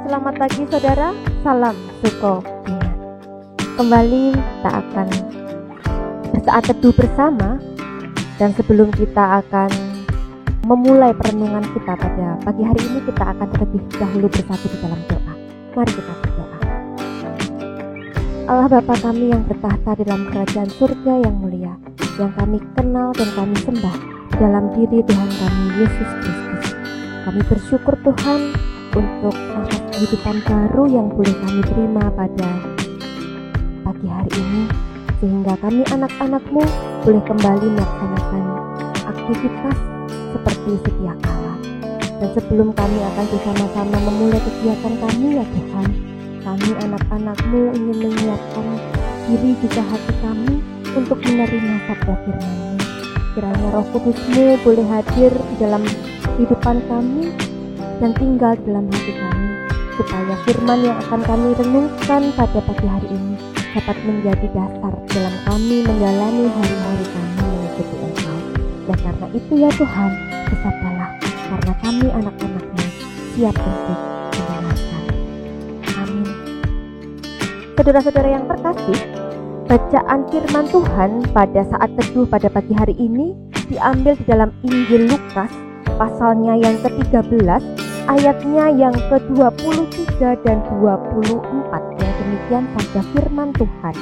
selamat pagi saudara, salam Suko. Kembali kita akan bersaat teduh bersama. Dan sebelum kita akan memulai perenungan kita pada pagi hari ini, kita akan terlebih dahulu bersatu di dalam doa. Mari kita berdoa. Allah Bapa kami yang bertahta dalam kerajaan surga yang mulia, yang kami kenal dan kami sembah dalam diri Tuhan kami Yesus Kristus. Kami bersyukur Tuhan untuk nafas kehidupan baru yang boleh kami terima pada pagi hari ini, sehingga kami anak-anak-Mu boleh kembali melaksanakan aktivitas seperti sedia kala. Dan sebelum kami akan bersama-sama memulai kegiatan kami ya Tuhan, kami anak-anak-Mu ingin menyiapkan diri juga hati kami untuk menerima sabda firman-Mu. Kiranya Roh Kudus-Mu boleh hadir di dalam kehidupan kami dan tinggal di dalam hati kami, supaya firman yang akan kami renungkan pada pagi hari ini dapat menjadi dasar dalam kami menjalani hari-hari kami mengikuti Engkau. Dan karena itu ya Tuhan, bersabdalah, karena kami anak-anak-Mu siap untuk mendengarkan. Amin. Saudara-saudara yang terkasih, bacaan firman Tuhan pada saat teduh pada pagi hari ini diambil di dalam Injil Lukas, pasalnya yang ke-13, ayatnya yang ke-23 dan 24, yang demikian pada firman Tuhan.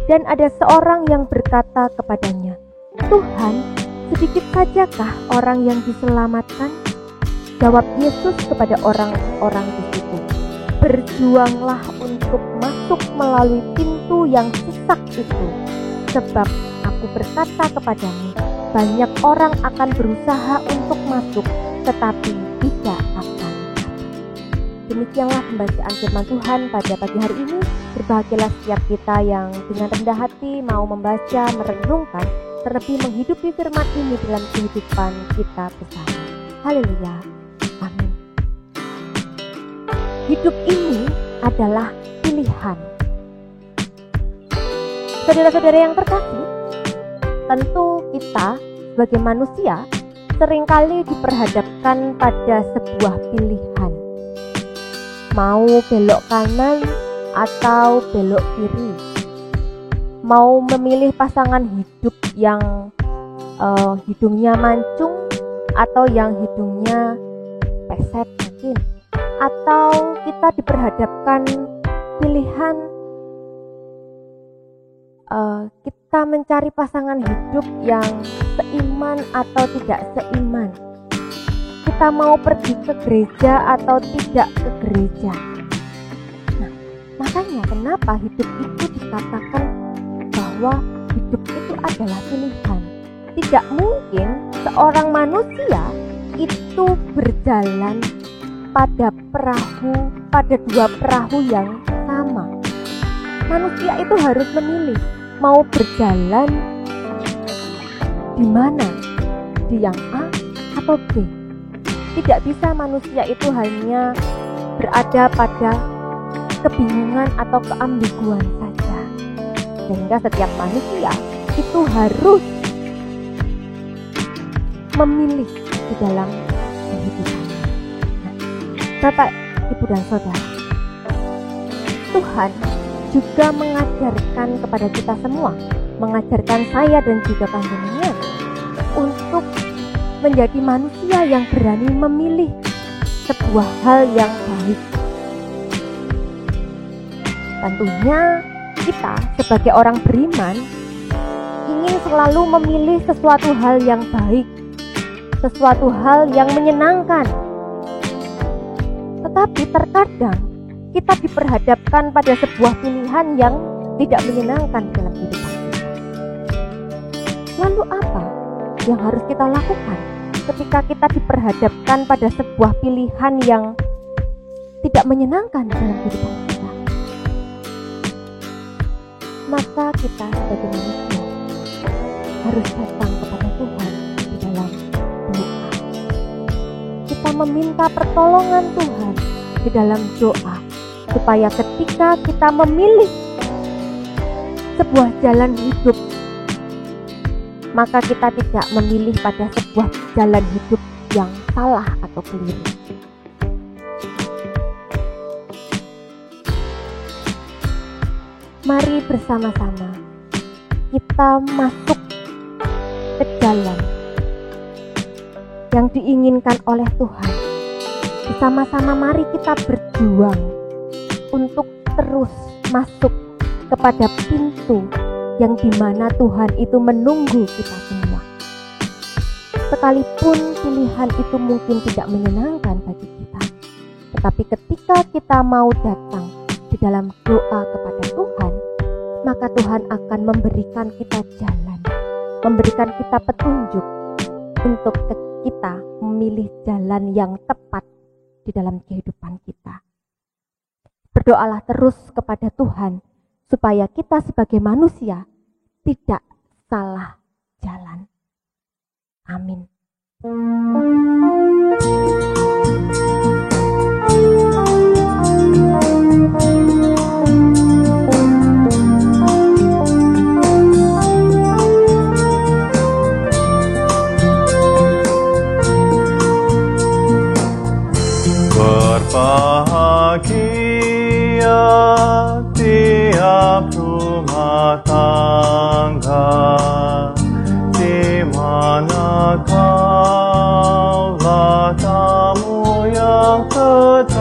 Dan ada seorang yang berkata kepadanya, Tuhan, sedikit sajakah orang yang diselamatkan? Jawab Yesus kepada orang-orang di situ, berjuanglah untuk masuk melalui pintu yang sesak itu, sebab aku berkata kepadamu, banyak orang akan berusaha untuk masuk, tetapi tidak akan. Demikianlah pembacaan firman Tuhan pada pagi hari ini. Berbahagialah setiap kita yang dengan rendah hati mau membaca, merenungkan, terlebih menghidupi firman ini dalam kehidupan kita bersama. Haleluya. Amin. Hidup ini adalah pilihan. Saudara-saudara yang terkasih, tentu kita sebagai manusia seringkali diperhadapkan pada sebuah pilihan, mau belok kanan atau belok kiri, mau memilih pasangan hidup yang hidungnya mancung atau yang hidungnya pesek mungkin, atau kita diperhadapkan pilihan kita mencari pasangan hidup yang seiman atau tidak seiman. Kita mau pergi ke gereja atau tidak ke gereja. Nah, makanya kenapa hidup itu dikatakan bahwa hidup itu adalah pilihan. Tidak mungkin seorang manusia itu berjalan pada dua perahu yang sama. Manusia itu harus memilih mau berjalan di mana, di yang A atau B. Tidak bisa manusia itu hanya berada pada kebingungan atau keambiguan saja. Sehingga setiap manusia itu harus memilih di dalam kehidupannya. Nah, Bapak, Ibu dan Saudara, Tuhan juga mengajarkan kepada kita semua, mengajarkan saya dan juga panjenengan untuk menjadi manusia yang berani memilih sebuah hal yang baik. Tentunya kita sebagai orang beriman ingin selalu memilih sesuatu hal yang baik, sesuatu hal yang menyenangkan. Tetapi terkadang kita diperhadapkan pada sebuah pilihan yang tidak menyenangkan dalam kehidupan kita. Lalu apa yang harus kita lakukan ketika kita diperhadapkan pada sebuah pilihan yang tidak menyenangkan dalam kehidupan kita? Maka kita sebagai manusia harus datang kepada Tuhan di dalam doa. Kita meminta pertolongan Tuhan di dalam doa, supaya ketika kita memilih sebuah jalan hidup, maka kita tidak memilih pada sebuah jalan hidup yang salah atau keliru. Mari bersama-sama kita masuk ke jalan yang diinginkan oleh Tuhan. Bersama-sama mari kita berjuang untuk terus masuk kepada pintu yang dimana Tuhan itu menunggu kita semua. Sekalipun pilihan itu mungkin tidak menyenangkan bagi kita, tetapi ketika kita mau datang di dalam doa kepada Tuhan, maka Tuhan akan memberikan kita jalan, memberikan kita petunjuk untuk kita memilih jalan yang tepat di dalam kehidupan kita. Berdoalah terus kepada Tuhan supaya kita sebagai manusia tidak salah jalan. Amin. Berbahagia tiap rumah tangga di mana kaulah tamu yang tetap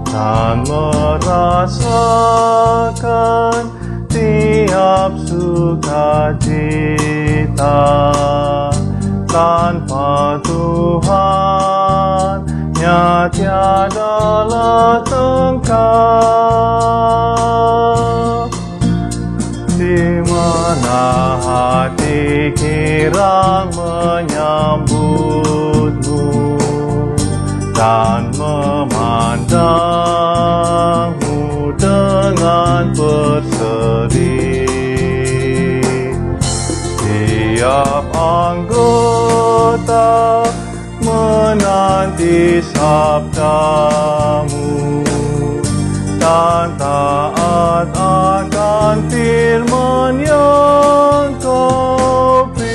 dan merasakan tiap sukacita. Tanpa Tuhan tiadalah tengkap, di mana hati kirang menyambutmu dan memandangmu dengan berseri. Tiap anggota menanti sabdamu dan taat akan firman yang kau beri.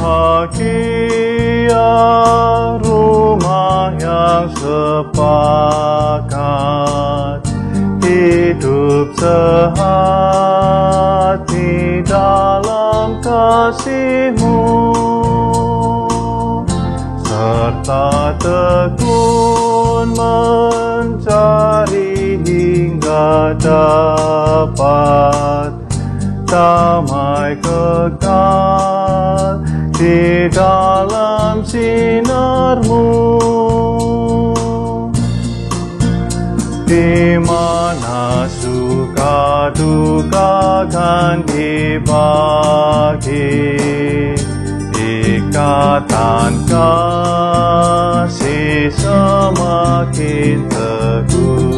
Berbahagia rumah yang sepakat, hidup sehati dalam kasih-Mu, serta tekun mencari hingga dapat damai kekal di dalam sinar-Mu, di mana suka duka kan dibagi, ikatan kasih semakin teguh.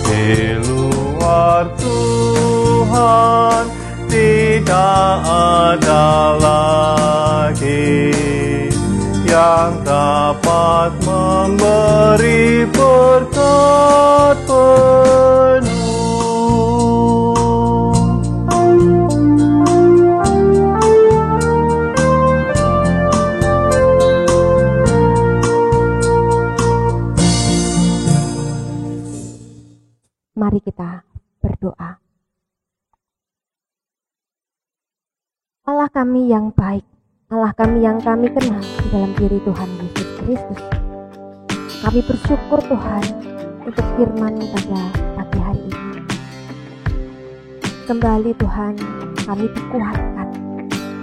Di luar Tuhan tidak ada lagi yang dapat memberi berkat penuh. Mari kita berdoa. Allah kami yang baik, Allah kami yang kami kenal di dalam diri Tuhan Yesus Kristus. Kami bersyukur Tuhan untuk firman-Mu pada pagi hari ini. Kembali Tuhan, kami dikuatkan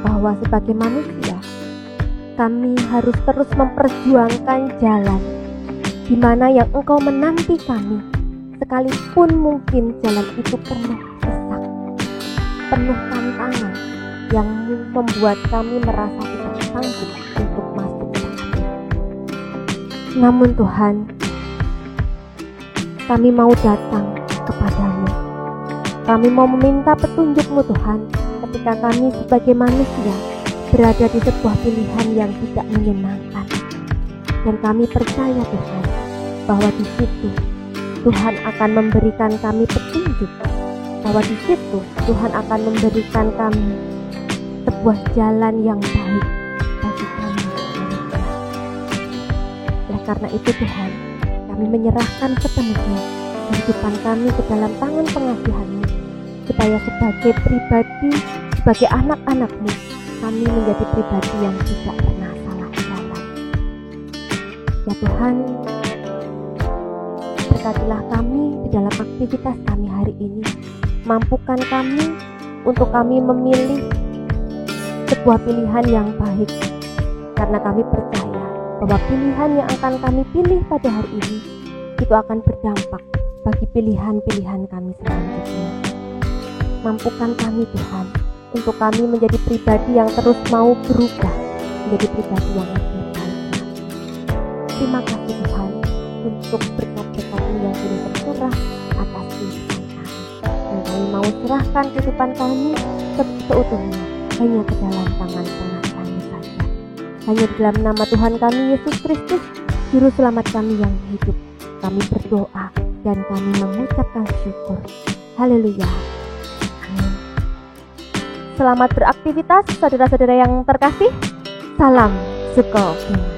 bahwa sebagai manusia, kami harus terus memperjuangkan jalan di mana yang Engkau menanti kami, sekalipun mungkin jalan itu penuh sesak, penuh tantangan yang membuat kami merasa tidak sanggup untuk masuk ke dalamnya. Namun Tuhan, kami mau datang kepadamu. Kami mau meminta petunjuk-Mu Tuhan, ketika kami sebagai manusia berada di sebuah pilihan yang tidak menyenangkan. Dan kami percaya Tuhan, bahwa di situ Tuhan akan memberikan kami petunjuk, bahwa di situ Tuhan akan memberikan kami sebuah jalan yang baik bagi kami manusia. Oleh karena itu Tuhan, kami menyerahkan sepenuhnya kehidupan kami ke dalam tangan pengasihan-Mu, supaya sebagai pribadi, sebagai anak-anak-Mu, kami menjadi pribadi yang tidak pernah salah jalan. Ya Tuhan, berkatilah kami di dalam aktivitas kami hari ini. Mampukan kami untuk kami memilih sebuah pilihan yang baik, karena kami percaya bahwa pilihan yang akan kami pilih pada hari ini itu akan berdampak bagi pilihan-pilihan kami selanjutnya. Mampukan kami Tuhan untuk kami menjadi pribadi yang terus mau berubah menjadi pribadi yang lebih baik. Terima kasih Tuhan untuk berkat-berkat-Mu yang sudah tercurah atas kehidupan kami. Dan kami mau serahkan kehidupan kami seutuhnya hanya ke dalam tangan pengasihan-Mu saja. Hanya di dalam nama Tuhan kami Yesus Kristus, Juru Selamat kami yang hidup, kami berdoa dan kami mengucapkan syukur. Haleluya. Amin. Selamat beraktivitas saudara-saudara yang terkasih. Salam Sukopin.